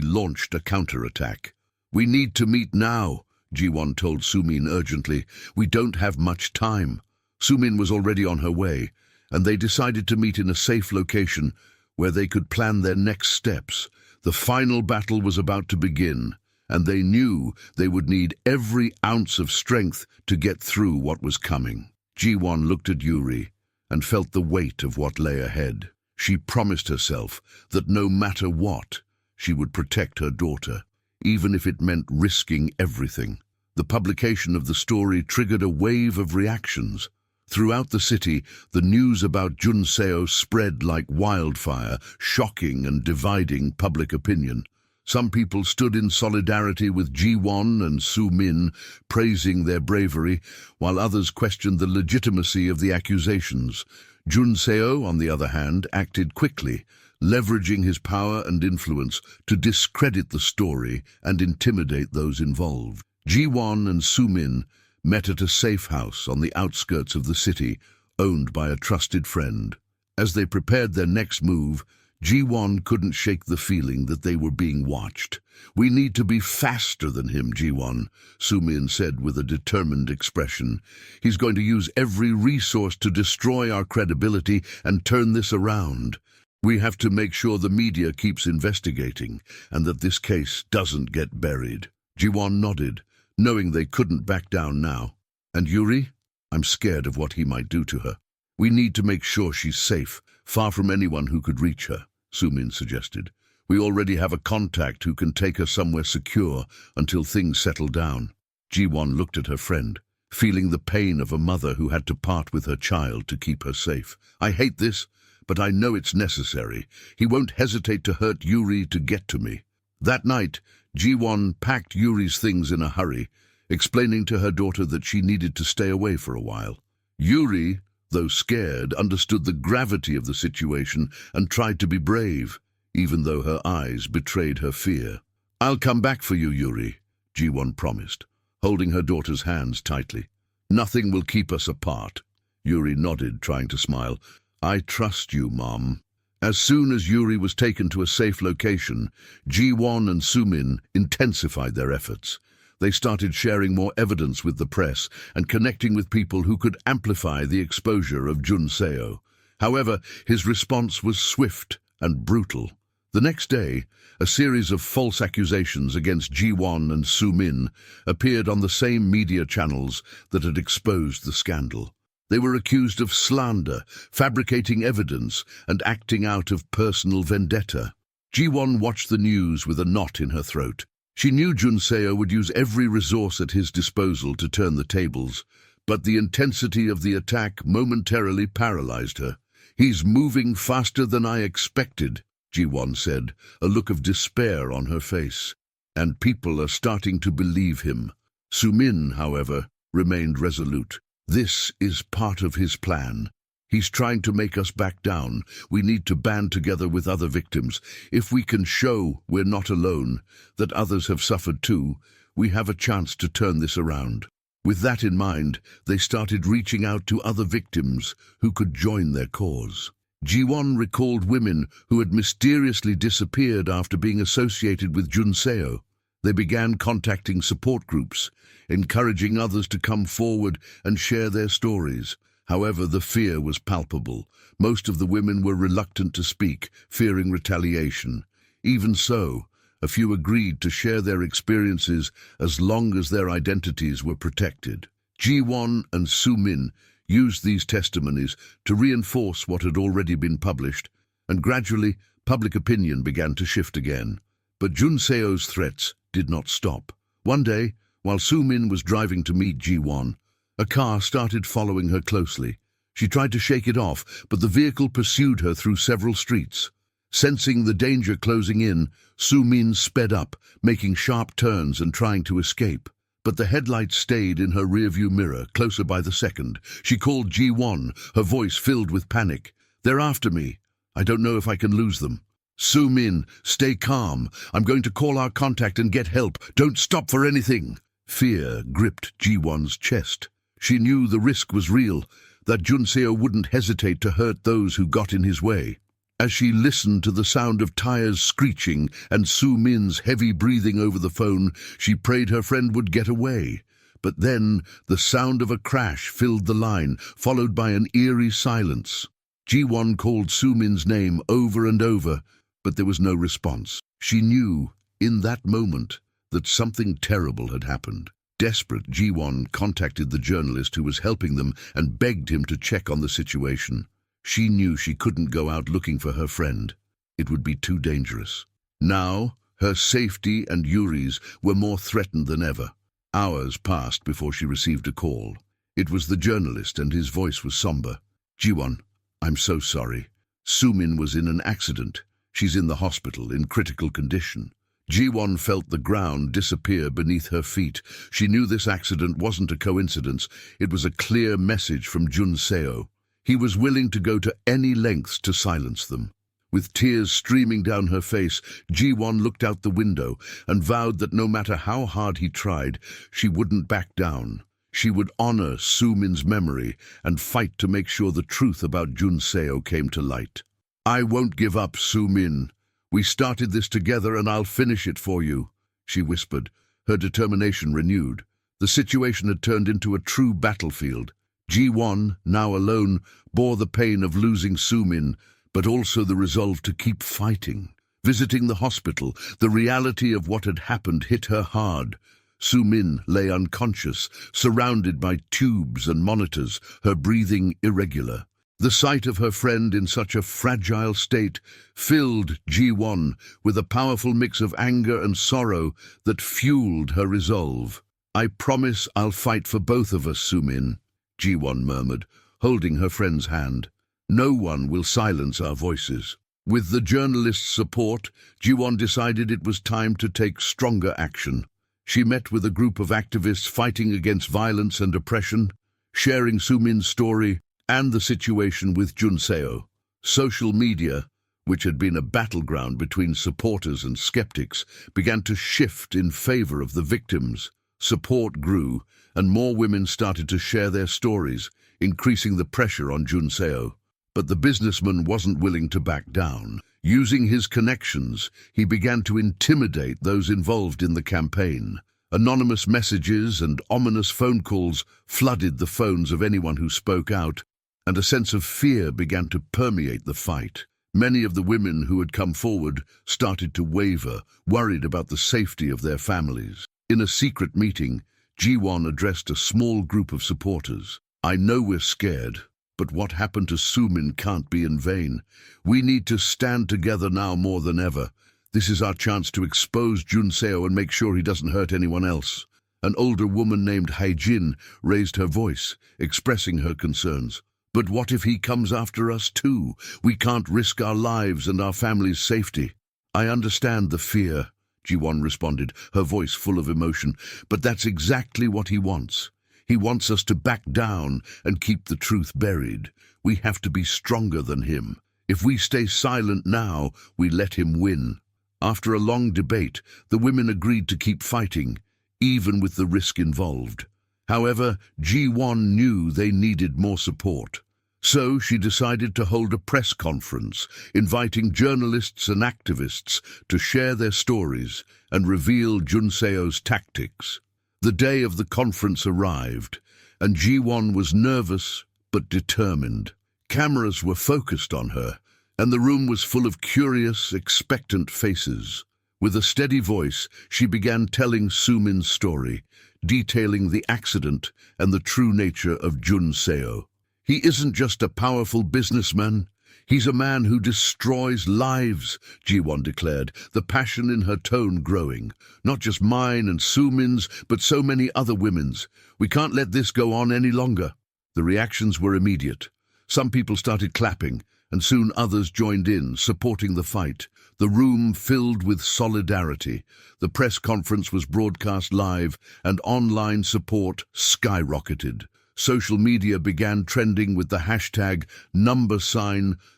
launched a counterattack. "We need to meet now," Ji-won told Su-min urgently. "We don't have much time." Su-min was already on her way, and they decided to meet in a safe location where they could plan their next steps. The final battle was about to begin, and they knew they would need every ounce of strength to get through what was coming. Ji-won looked at Yuri and felt the weight of what lay ahead. She promised herself that no matter what, she would protect her daughter, even if it meant risking everything. The publication of the story triggered a wave of reactions. Throughout the city, the news about Jun Seo spread like wildfire, shocking and dividing public opinion. Some people stood in solidarity with Ji-won and Su-min, praising their bravery, while others questioned the legitimacy of the accusations. Jun Seo, on the other hand, acted quickly, leveraging his power and influence to discredit the story and intimidate those involved. Ji-won and Su-min met at a safe house on the outskirts of the city, owned by a trusted friend. As they prepared their next move, Ji-won couldn't shake the feeling that they were being watched. "We need to be faster than him, Ji-won," Su-min said with a determined expression. "He's going to use every resource to destroy our credibility and turn this around. We have to make sure the media keeps investigating and that this case doesn't get buried." Ji-won nodded, knowing they couldn't back down now. "And Yuri? I'm scared of what he might do to her. We need to make sure she's safe, far from anyone who could reach her," Su-min suggested. "We already have a contact who can take her somewhere secure until things settle down." Ji-won looked at her friend, feeling the pain of a mother who had to part with her child to keep her safe. "I hate this, but I know it's necessary. He won't hesitate to hurt Yuri to get to me." That night, Ji-won packed Yuri's things in a hurry, explaining to her daughter that she needed to stay away for a while. Yuri, though scared, understood the gravity of the situation and tried to be brave, even though her eyes betrayed her fear. "I'll come back for you, Yuri," Ji-won promised, holding her daughter's hands tightly. "Nothing will keep us apart." Yuri nodded, trying to smile. "I trust you, Mom." As soon as Yuri was taken to a safe location, Ji-won and Su-min intensified their efforts. They started sharing more evidence with the press and connecting with people who could amplify the exposure of Jun Seo. However, his response was swift and brutal. The next day, a series of false accusations against Ji-won and Su-min appeared on the same media channels that had exposed the scandal. They were accused of slander, fabricating evidence, and acting out of personal vendetta. Ji-won watched the news with a knot in her throat. She knew Jun Seo would use every resource at his disposal to turn the tables, but the intensity of the attack momentarily paralyzed her. "He's moving faster than I expected," Ji-won said, a look of despair on her face. "And people are starting to believe him." Su-min, however, remained resolute. "This is part of his plan. He's trying to make us back down. We need to band together with other victims. If we can show we're not alone, that others have suffered too, we have a chance to turn this around." With that in mind, they started reaching out to other victims who could join their cause. Ji-won recalled women who had mysteriously disappeared after being associated with Jun Seo. They began contacting support groups, encouraging others to come forward and share their stories. However, the fear was palpable. Most of the women were reluctant to speak, fearing retaliation. Even so, a few agreed to share their experiences as long as their identities were protected. Ji-won and Su-min used these testimonies to reinforce what had already been published, and gradually public opinion began to shift again. But Jun Seo's threats did not stop. One day, while Su-min was driving to meet Ji-won, a car started following her closely. She tried to shake it off, but the vehicle pursued her through several streets. Sensing the danger closing in, Su-min sped up, making sharp turns and trying to escape. But the headlights stayed in her rearview mirror, closer by the second. She called Ji-won, her voice filled with panic. "They're after me. I don't know if I can lose them." Su-min, stay calm. I'm going to call our contact and get help. Don't stop for anything. Fear gripped Ji-won's chest. She knew the risk was real, that Junseo wouldn't hesitate to hurt those who got in his way. As she listened to the sound of tires screeching and Su-min's heavy breathing over the phone, she prayed her friend would get away. But then the sound of a crash filled the line, followed by an eerie silence. Ji-won called Su-min's name over and over, but there was no response. She knew, in that moment, that something terrible had happened. Desperate, Ji-won contacted the journalist who was helping them and begged him to check on the situation. She knew she couldn't go out looking for her friend. It would be too dangerous. Now, her safety and Yuri's were more threatened than ever. Hours passed before she received a call. It was the journalist, and his voice was somber. Ji-won, I'm so sorry. Su-min was in an accident. She's in the hospital in critical condition. Ji-won felt the ground disappear beneath her feet. She knew this accident wasn't a coincidence. It was a clear message from Junseo. He was willing to go to any lengths to silence them. With tears streaming down her face, Ji-won looked out the window and vowed that no matter how hard he tried, she wouldn't back down. She would honor Su-min's memory and fight to make sure the truth about Junseo came to light. I won't give up, Su-min. We started this together and I'll finish it for you, she whispered, her determination renewed. The situation had turned into a true battlefield. Ji-won, now alone, bore the pain of losing Su-min, but also the resolve to keep fighting. Visiting the hospital, the reality of what had happened hit her hard. Su-min lay unconscious, surrounded by tubes and monitors, her breathing irregular. The sight of her friend in such a fragile state filled Ji-won with a powerful mix of anger and sorrow that fueled her resolve. I promise I'll fight for both of us, Su-min, Ji-won murmured, holding her friend's hand. No one will silence our voices. With the journalist's support, Ji-won decided it was time to take stronger action. She met with a group of activists fighting against violence and oppression, sharing Su-min's story and the situation with Junseo. Social media, which had been a battleground between supporters and skeptics, began to shift in favor of the victims. Support grew, and more women started to share their stories, increasing the pressure on Junseo. But the businessman wasn't willing to back down. Using his connections, he began to intimidate those involved in the campaign. Anonymous messages and ominous phone calls flooded the phones of anyone who spoke out, and a sense of fear began to permeate the fight. Many of the women who had come forward started to waver, worried about the safety of their families. In a secret meeting, Ji-won addressed a small group of supporters. I know we're scared, but what happened to Su-min can't be in vain. We need to stand together now more than ever. This is our chance to expose Junseo and make sure he doesn't hurt anyone else. An older woman named Hae-jin raised her voice, expressing her concerns. But what if he comes after us too? We can't risk our lives and our family's safety. I understand the fear, Ji-won responded, her voice full of emotion, but that's exactly what he wants. He wants us to back down and keep the truth buried. We have to be stronger than him. If we stay silent now, we let him win. After a long debate, the women agreed to keep fighting, even with the risk involved. However, Ji-won knew they needed more support. So she decided to hold a press conference, inviting journalists and activists to share their stories and reveal Junseo's tactics. The day of the conference arrived, and Ji-won was nervous but determined. Cameras were focused on her, and the room was full of curious, expectant faces. With a steady voice, she began telling Su-min's story, detailing the accident and the true nature of Junseo. He isn't just a powerful businessman. He's a man who destroys lives, Ji-won declared, the passion in her tone growing. Not just mine and Su-min's, but so many other women's. We can't let this go on any longer. The reactions were immediate. Some people started clapping, and soon others joined in, supporting the fight. The room filled with solidarity. The press conference was broadcast live, and online support skyrocketed. Social media began trending with the hashtag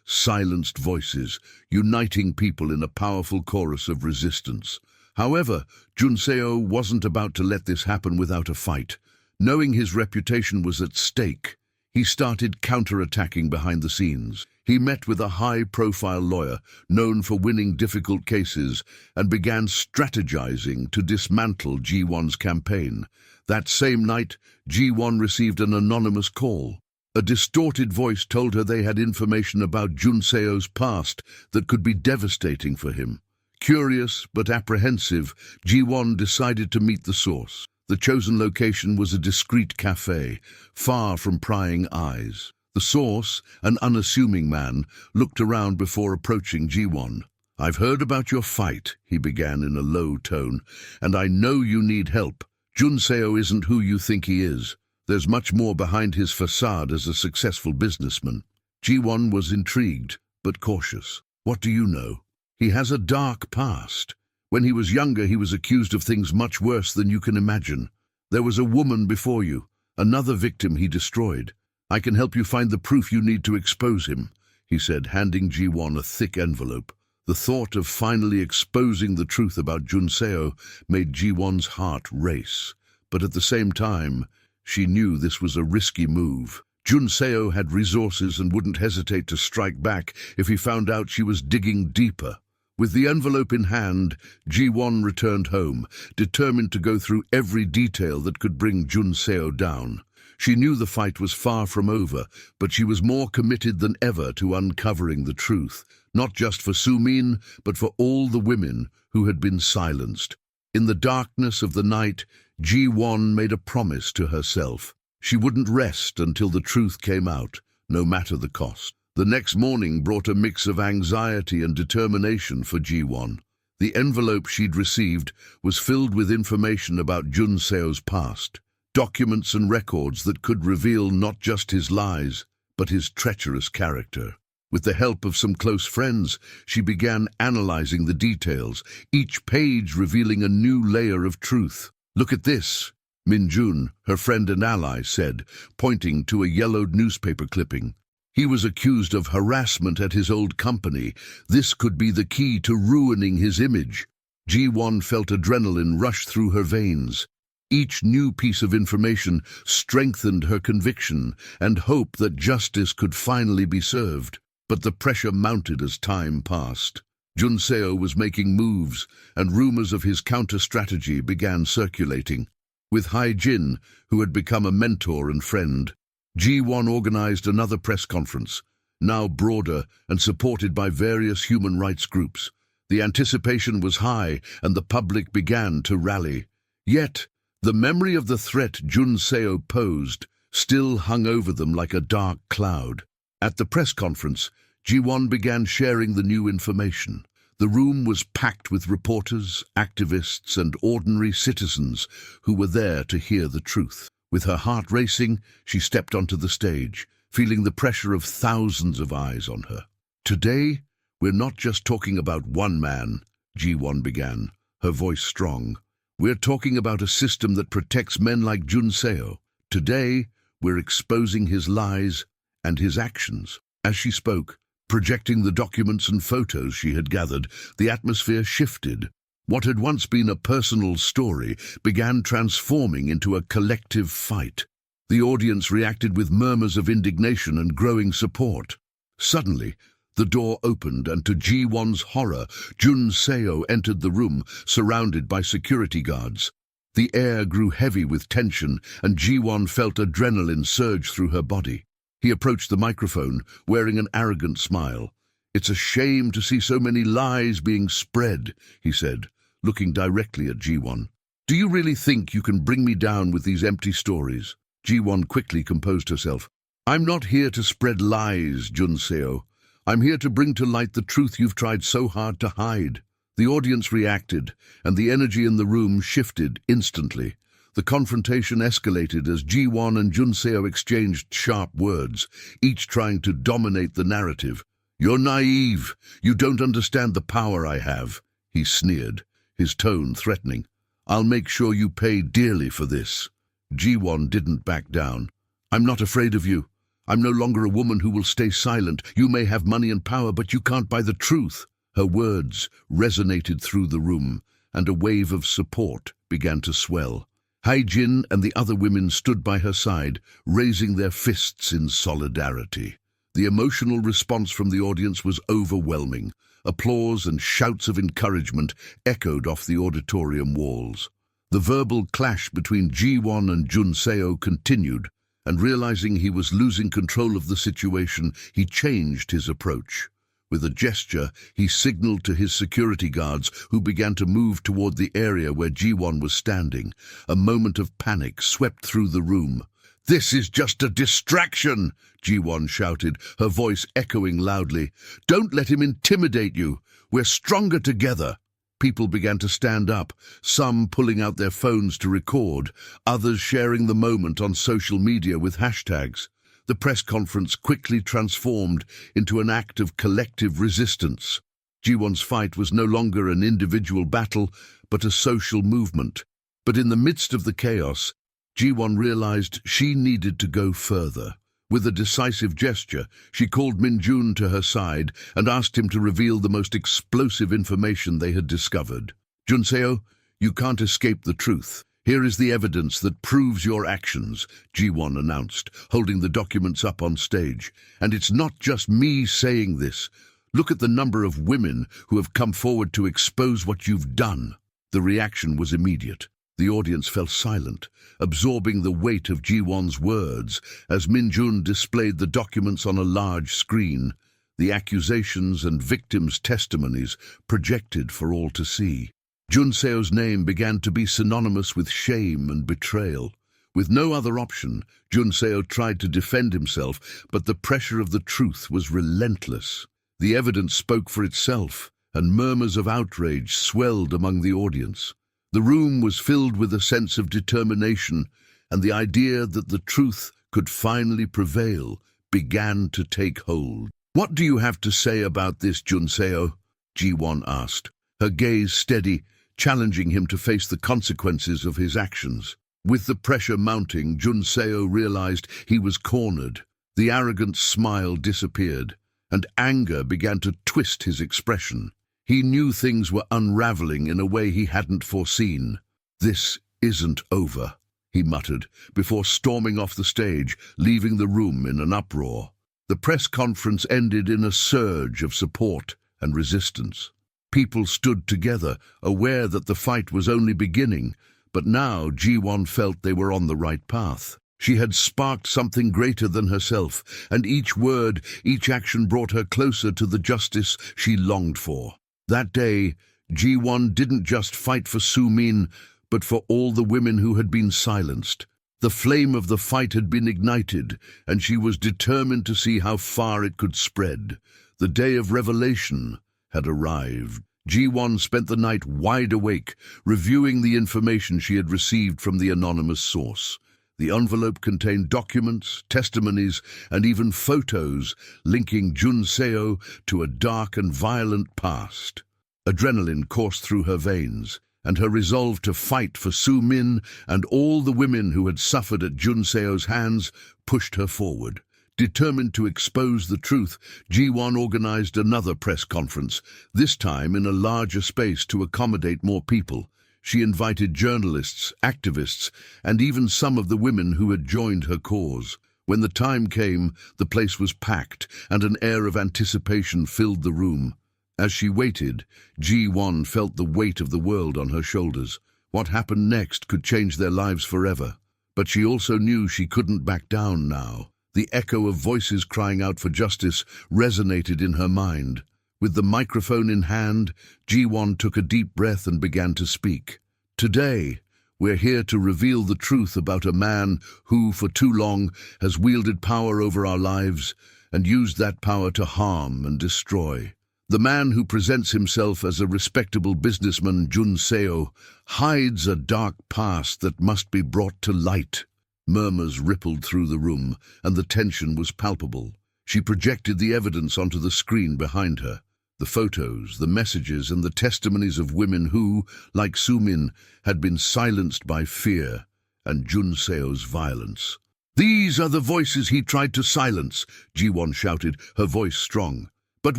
#silenced voices, uniting people in a powerful chorus of resistance. However, Junseo wasn't about to let this happen without a fight. Knowing his reputation was at stake, he started counterattacking behind the scenes. He met with a high-profile lawyer known for winning difficult cases and began strategizing to dismantle Ji-won's campaign. That same night, Ji-won received an anonymous call. A distorted voice told her they had information about Junseo's past that could be devastating for him. Curious but apprehensive, Ji-won decided to meet the source. The chosen location was a discreet cafe, far from prying eyes. The source, an unassuming man, looked around before approaching Ji-won. "I've heard about your fight," he began in a low tone, "and I know you need help. Junseo isn't who you think he is. There's much more behind his facade as a successful businessman." Ji-won was intrigued, but cautious. "What do you know?" "He has a dark past. When he was younger, he was accused of things much worse than you can imagine. There was a woman before you, another victim he destroyed. I can help you find the proof you need to expose him," he said, handing Ji-won a thick envelope. The thought of finally exposing the truth about Junseo made Ji-won's heart race. But at the same time, she knew this was a risky move. Junseo had resources and wouldn't hesitate to strike back if he found out she was digging deeper. With the envelope in hand, Ji-won returned home, determined to go through every detail that could bring Junseo down. She knew the fight was far from over, but she was more committed than ever to uncovering the truth, not just for Sumin, but for all the women who had been silenced. In the darkness of the night, Ji-won made a promise to herself. She wouldn't rest until the truth came out, no matter the cost. The next morning brought a mix of anxiety and determination for Ji-won. The envelope she'd received was filled with information about Junseo's past. Documents and records that could reveal not just his lies, but his treacherous character. With the help of some close friends, she began analyzing the details, each page revealing a new layer of truth. "Look at this," Min-jun, her friend and ally, said, pointing to a yellowed newspaper clipping. "He was accused of harassment at his old company. This could be the key to ruining his image." Ji-won felt adrenaline rush through her veins. Each new piece of information strengthened her conviction and hope that justice could finally be served. But the pressure mounted as time passed. Junseo was making moves, and rumors of his counter-strategy began circulating. With Hai-jin, who had become a mentor and friend, Ji-won organized another press conference, now broader and supported by various human rights groups. The anticipation was high, and the public began to rally. Yet, the memory of the threat Junseo posed still hung over them like a dark cloud. At the press conference, Ji-won began sharing the new information. The room was packed with reporters, activists, and ordinary citizens who were there to hear the truth. With her heart racing, she stepped onto the stage, feeling the pressure of thousands of eyes on her. "Today, we're not just talking about one man," Ji-won began, her voice strong. "We're talking about a system that protects men like Junseo. Today, we're exposing his lies and his actions." As she spoke, projecting the documents and photos she had gathered, the atmosphere shifted. What had once been a personal story began transforming into a collective fight. The audience reacted with murmurs of indignation and growing support. Suddenly, the door opened, and to Ji-won's horror, Junseo entered the room, surrounded by security guards. The air grew heavy with tension, and Ji-won felt adrenaline surge through her body. He approached the microphone, wearing an arrogant smile. "It's a shame to see so many lies being spread," he said, looking directly at Ji-won. "Do you really think you can bring me down with these empty stories?" Ji-won quickly composed herself. "I'm not here to spread lies, Junseo. I'm here to bring to light the truth you've tried so hard to hide." The audience reacted, and the energy in the room shifted instantly. The confrontation escalated as Ji-won and Junseo exchanged sharp words, each trying to dominate the narrative. "You're naive. You don't understand the power I have," he sneered, his tone threatening. "I'll make sure you pay dearly for this." Ji-won didn't back down. I'm not afraid of you. I'm no longer a woman who will stay silent. You may have money and power, but you can't buy the truth." Her words resonated through the room, and a wave of support began to swell. Hai-Jin and the other women stood by her side, raising their fists in solidarity. The emotional response from the audience was overwhelming. Applause and shouts of encouragement echoed off the auditorium walls. The verbal clash between Ji-won and Jun-seo continued, and realizing he was losing control of the situation, he changed his approach. With a gesture, he signaled to his security guards, who began to move toward the area where Ji-won was standing. A moment of panic swept through the room. "This is just a distraction," Ji-won shouted, her voice echoing loudly. "Don't let him intimidate you. We're stronger together." People began to stand up, some pulling out their phones to record, others sharing the moment on social media with hashtags. The press conference quickly transformed into an act of collective resistance. Ji-won's fight was no longer an individual battle, but a social movement. But in the midst of the chaos, Ji-won realized she needed to go further. With a decisive gesture, she called Min-jun to her side and asked him to reveal the most explosive information they had discovered. "Jun-seo, you can't escape the truth. Here is the evidence that proves your actions," Ji-won announced, holding the documents up on stage. "And it's not just me saying this. Look at the number of women who have come forward to expose what you've done." The reaction was immediate. The audience fell silent, absorbing the weight of Ji-won's words as Min-jun displayed the documents on a large screen, the accusations and victims' testimonies projected for all to see. Jun-seo's name began to be synonymous with shame and betrayal. With no other option, Jun-seo tried to defend himself, but the pressure of the truth was relentless. The evidence spoke for itself, and murmurs of outrage swelled among the audience. The room was filled with a sense of determination, and the idea that the truth could finally prevail began to take hold. "What do you have to say about this, Jun-seo?" Ji-won asked, her gaze steady, challenging him to face the consequences of his actions. With the pressure mounting, Jun-seo realized he was cornered. The arrogant smile disappeared, and anger began to twist his expression. He knew things were unraveling in a way he hadn't foreseen. "This isn't over," he muttered, before storming off the stage, leaving the room in an uproar. The press conference ended in a surge of support and resistance. People stood together, aware that the fight was only beginning, but now Ji-won felt they were on the right path. She had sparked something greater than herself, and each word, each action brought her closer to the justice she longed for. That day, Ji-won didn't just fight for Soo-min, but for all the women who had been silenced. The flame of the fight had been ignited, and she was determined to see how far it could spread. The day of revelation had arrived. Ji-won spent the night wide awake, reviewing the information she had received from the anonymous source. The envelope contained documents, testimonies, and even photos linking Jun-seo to a dark and violent past. Adrenaline coursed through her veins, and her resolve to fight for Soo-min and all the women who had suffered at Jun-seo's hands pushed her forward. Determined to expose the truth, Ji-won organized another press conference, this time in a larger space to accommodate more people. She invited journalists, activists, and even some of the women who had joined her cause. When the time came, the place was packed, and an air of anticipation filled the room. As she waited, Ji-won felt the weight of the world on her shoulders. What happened next could change their lives forever. But she also knew she couldn't back down now. The echo of voices crying out for justice resonated in her mind. With the microphone in hand, Ji-won took a deep breath and began to speak. "Today, we're here to reveal the truth about a man who, for too long, has wielded power over our lives and used that power to harm and destroy. The man who presents himself as a respectable businessman, Jun-seo, hides a dark past that must be brought to light." Murmurs rippled through the room, and the tension was palpable. She projected the evidence onto the screen behind her. The photos, the messages, and the testimonies of women who, like Soo-min, had been silenced by fear and Jun-seo's violence. "These are the voices he tried to silence," Ji-won shouted, her voice strong. "But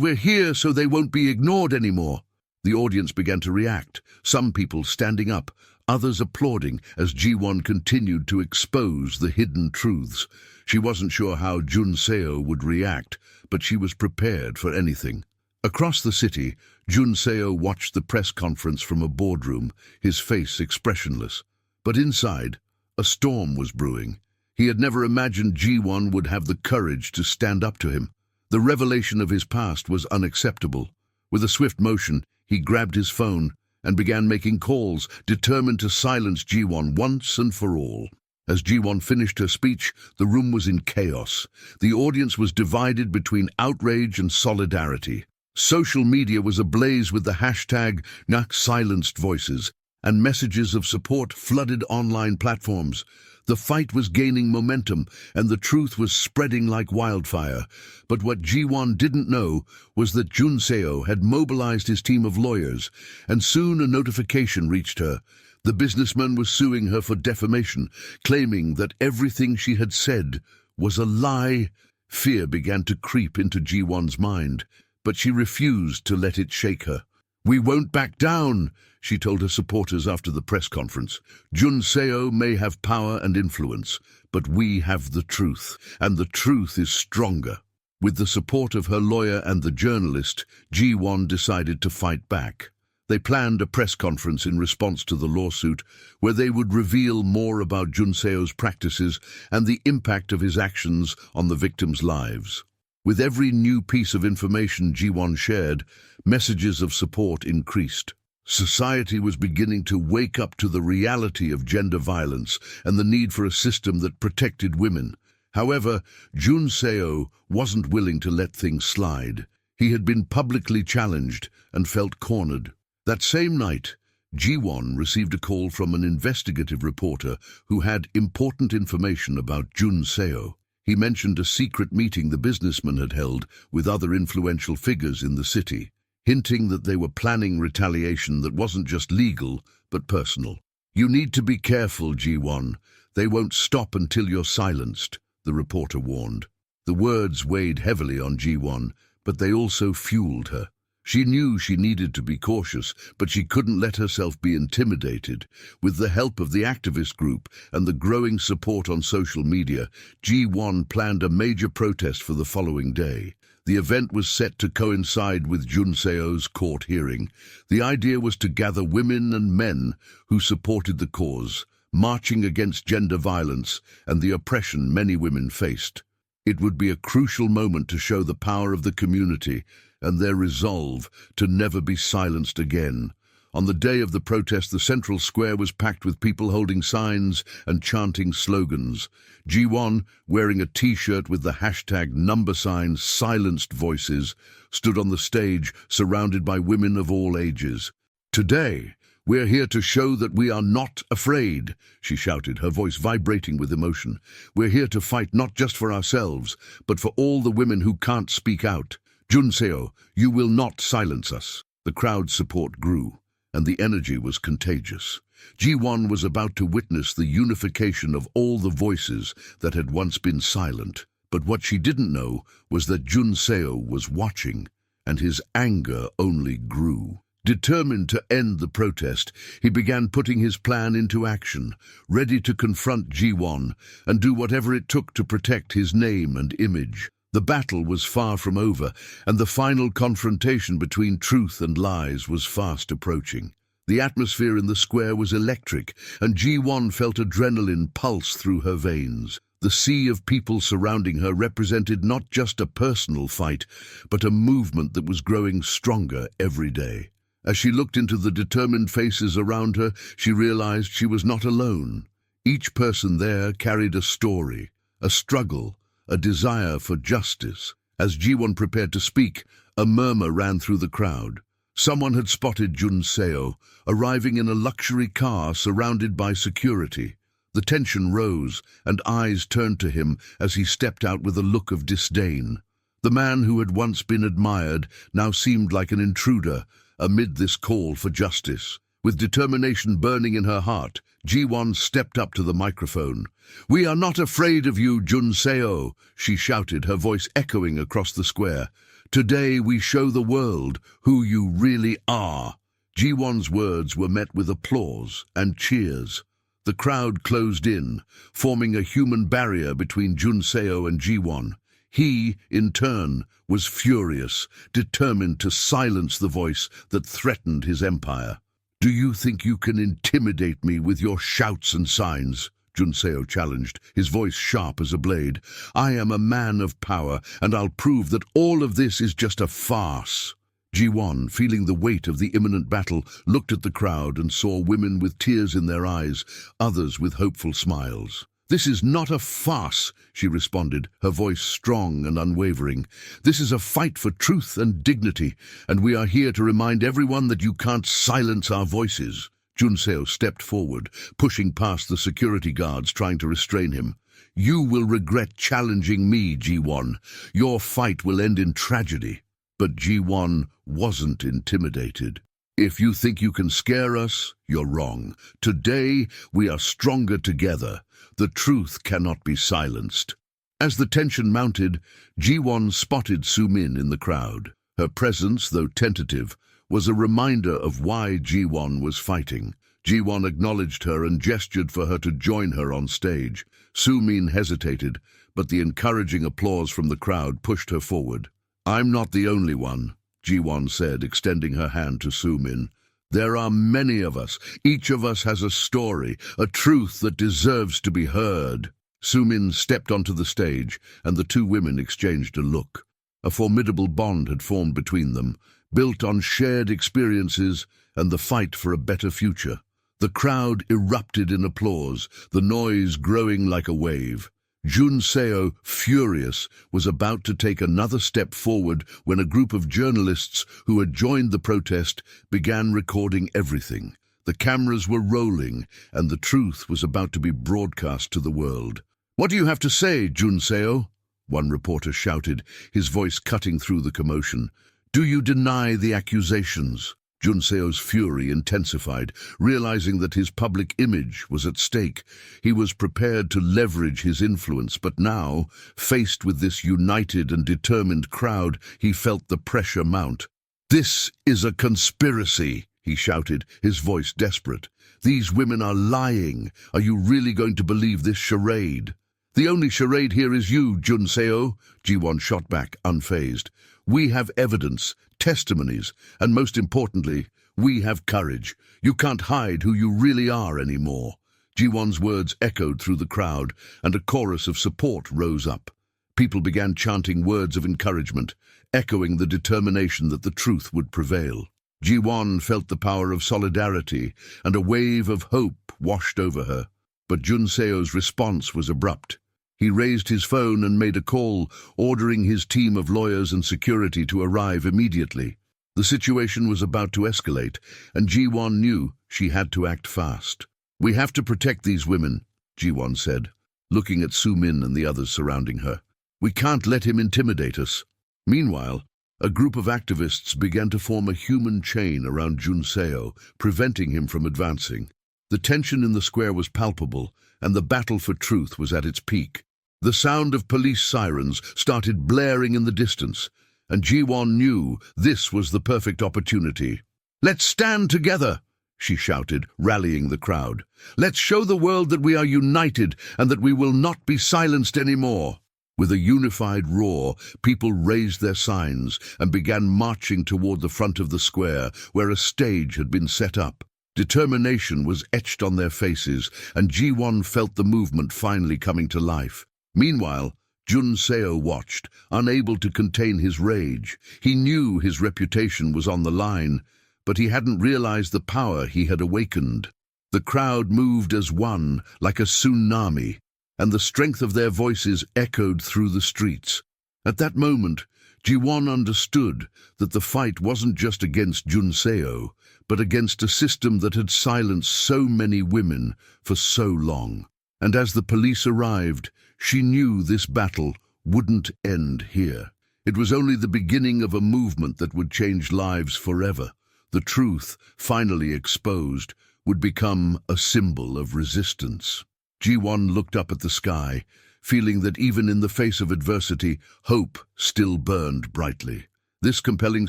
we're here so they won't be ignored anymore." The audience began to react, some people standing up, others applauding as Ji-won continued to expose the hidden truths. She wasn't sure how Jun Seo would react, but she was prepared for anything. Across the city, Jun Seo watched the press conference from a boardroom, his face expressionless. But inside, a storm was brewing. He had never imagined Ji-won would have the courage to stand up to him. The revelation of his past was unacceptable. With a swift motion, he grabbed his phone and began making calls, determined to silence Ji-won once and for all. As Ji-won finished her speech, the room was in chaos. The audience was divided between outrage and solidarity. Social media was ablaze with the hashtag #NakSilencedVoices, and messages of support flooded online platforms. The fight was gaining momentum, and the truth was spreading like wildfire. But what Ji-won didn't know was that Jun Seo had mobilized his team of lawyers, and soon a notification reached her. The businessman was suing her for defamation, claiming that everything she had said was a lie. Fear began to creep into Ji-won's mind, but she refused to let it shake her. "We won't back down," she told her supporters after the press conference. "Jun Seo may have power and influence, but we have the truth, and the truth is stronger." With the support of her lawyer and the journalist, Ji-won decided to fight back. They planned a press conference in response to the lawsuit, where they would reveal more about Jun Seo's practices and the impact of his actions on the victims' lives. With every new piece of information Ji-won shared, messages of support increased. Society was beginning to wake up to the reality of gender violence and the need for a system that protected women. However, Jun Seo wasn't willing to let things slide. He had been publicly challenged and felt cornered. That same night, Ji-won received a call from an investigative reporter who had important information about Jun Seo. He mentioned a secret meeting the businessman had held with other influential figures in the city, hinting that they were planning retaliation that wasn't just legal, but personal. "You need to be careful, Ji-won. They won't stop until you're silenced," the reporter warned. The words weighed heavily on Ji-won, but they also fueled her. She knew she needed to be cautious, but she couldn't let herself be intimidated. With the help of the activist group and the growing support on social media, Ji-won planned a major protest for the following day. The event was set to coincide with Jun Seo's court hearing. The idea was to gather women and men who supported the cause, marching against gender violence and the oppression many women faced. It would be a crucial moment to show the power of the community and their resolve to never be silenced again. On the day of the protest, the central square was packed with people holding signs and chanting slogans. Ji-won, wearing a t-shirt with the hashtag #SilencedVoices, stood on the stage surrounded by women of all ages. "Today, we're here to show that we are not afraid," she shouted, her voice vibrating with emotion. "We're here to fight not just for ourselves, but for all the women who can't speak out. Jun Seo, you will not silence us." The crowd's support grew, and the energy was contagious. Ji-won was about to witness the unification of all the voices that had once been silent. But what she didn't know was that Jun Seo was watching, and his anger only grew. Determined to end the protest, he began putting his plan into action, ready to confront Ji-won and do whatever it took to protect his name and image. The battle was far from over, and the final confrontation between truth and lies was fast approaching. The atmosphere in the square was electric, and Ji-won felt adrenaline pulse through her veins. The sea of people surrounding her represented not just a personal fight, but a movement that was growing stronger every day. As she looked into the determined faces around her, she realized she was not alone. Each person there carried a story, a struggle, a desire for justice. As Ji-won prepared to speak, a murmur ran through the crowd. Someone had spotted Jun Seo, arriving in a luxury car surrounded by security. The tension rose, and eyes turned to him as he stepped out with a look of disdain. The man who had once been admired now seemed like an intruder amid this call for justice. With determination burning in her heart, Ji-won stepped up to the microphone. "We are not afraid of you, Junseo," she shouted, her voice echoing across the square. "Today we show the world who you really are." Ji-won's words were met with applause and cheers. The crowd closed in, forming a human barrier between Junseo and Ji-won. He, in turn, was furious, determined to silence the voice that threatened his empire. "Do you think you can intimidate me with your shouts and signs?" Junseo challenged, his voice sharp as a blade. "I am a man of power, and I'll prove that all of this is just a farce." Ji-won, feeling the weight of the imminent battle, looked at the crowd and saw women with tears in their eyes, others with hopeful smiles. "This is not a farce," she responded, her voice strong and unwavering. "This is a fight for truth and dignity, and we are here to remind everyone that you can't silence our voices." Junseo stepped forward, pushing past the security guards trying to restrain him. "You will regret challenging me, Ji-won. Your fight will end in tragedy." But Ji-won wasn't intimidated. "If you think you can scare us, you're wrong. Today, we are stronger together. The truth cannot be silenced." As the tension mounted, Ji-won spotted Su-min in the crowd. Her presence, though tentative, was a reminder of why Ji-won was fighting. Ji-won acknowledged her and gestured for her to join her on stage. Su-min hesitated, but the encouraging applause from the crowd pushed her forward. "I'm not the only one," Ji-won said, extending her hand to Su-min. "There are many of us. Each of us has a story, a truth that deserves to be heard." Su-min stepped onto the stage, and the two women exchanged a look. A formidable bond had formed between them, built on shared experiences and the fight for a better future. The crowd erupted in applause, the noise growing like a wave. Junseo, furious, was about to take another step forward when a group of journalists who had joined the protest began recording everything. The cameras were rolling, and the truth was about to be broadcast to the world. "What do you have to say, Junseo?" one reporter shouted, his voice cutting through the commotion. "Do you deny the accusations?" Junseo's fury intensified, realizing that his public image was at stake. He was prepared to leverage his influence, but now, faced with this united and determined crowd, he felt the pressure mount. "This is a conspiracy," he shouted, his voice desperate. "These women are lying. Are you really going to believe this charade?" "The only charade here is you, Junseo," Ji-won shot back, unfazed. "We have evidence, testimonies, and most importantly, we have courage. You can't hide who you really are anymore." Ji-won's words echoed through the crowd, and a chorus of support rose up. People began chanting words of encouragement, echoing the determination that the truth would prevail. Ji-won felt the power of solidarity, and a wave of hope washed over her. But Junseo's response was abrupt. He raised his phone and made a call, ordering his team of lawyers and security to arrive immediately. The situation was about to escalate, and Ji-won knew she had to act fast. "We have to protect these women," Ji-won said, looking at Su-min and the others surrounding her. "We can't let him intimidate us." Meanwhile, a group of activists began to form a human chain around Junseo, preventing him from advancing. The tension in the square was palpable, and the battle for truth was at its peak. The sound of police sirens started blaring in the distance, and Ji-won knew this was the perfect opportunity. "Let's stand together," she shouted, rallying the crowd. "Let's show the world that we are united and that we will not be silenced anymore." With a unified roar, people raised their signs and began marching toward the front of the square, where a stage had been set up. Determination was etched on their faces, and Ji-won felt the movement finally coming to life. Meanwhile, Junseo watched, unable to contain his rage. He knew his reputation was on the line, but he hadn't realized the power he had awakened. The crowd moved as one, like a tsunami, and the strength of their voices echoed through the streets. At that moment, Ji-won understood that the fight wasn't just against Junseo, but against a system that had silenced so many women for so long. And as the police arrived, she knew this battle wouldn't end here. It was only the beginning of a movement that would change lives forever. The truth, finally exposed, would become a symbol of resistance. Ji-won looked up at the sky, feeling that even in the face of adversity, hope still burned brightly. This compelling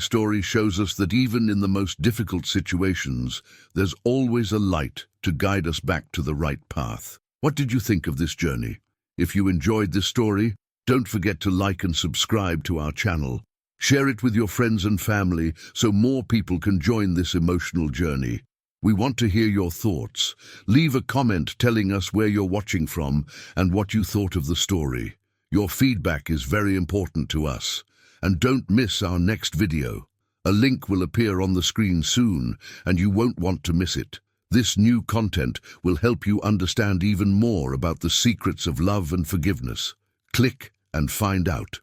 story shows us that even in the most difficult situations, there's always a light to guide us back to the right path. What did you think of this journey? If you enjoyed this story, don't forget to like and subscribe to our channel. Share it with your friends and family so more people can join this emotional journey. We want to hear your thoughts. Leave a comment telling us where you're watching from and what you thought of the story. Your feedback is very important to us. And don't miss our next video. A link will appear on the screen soon, and you won't want to miss it. This new content will help you understand even more about the secrets of love and forgiveness. Click and find out.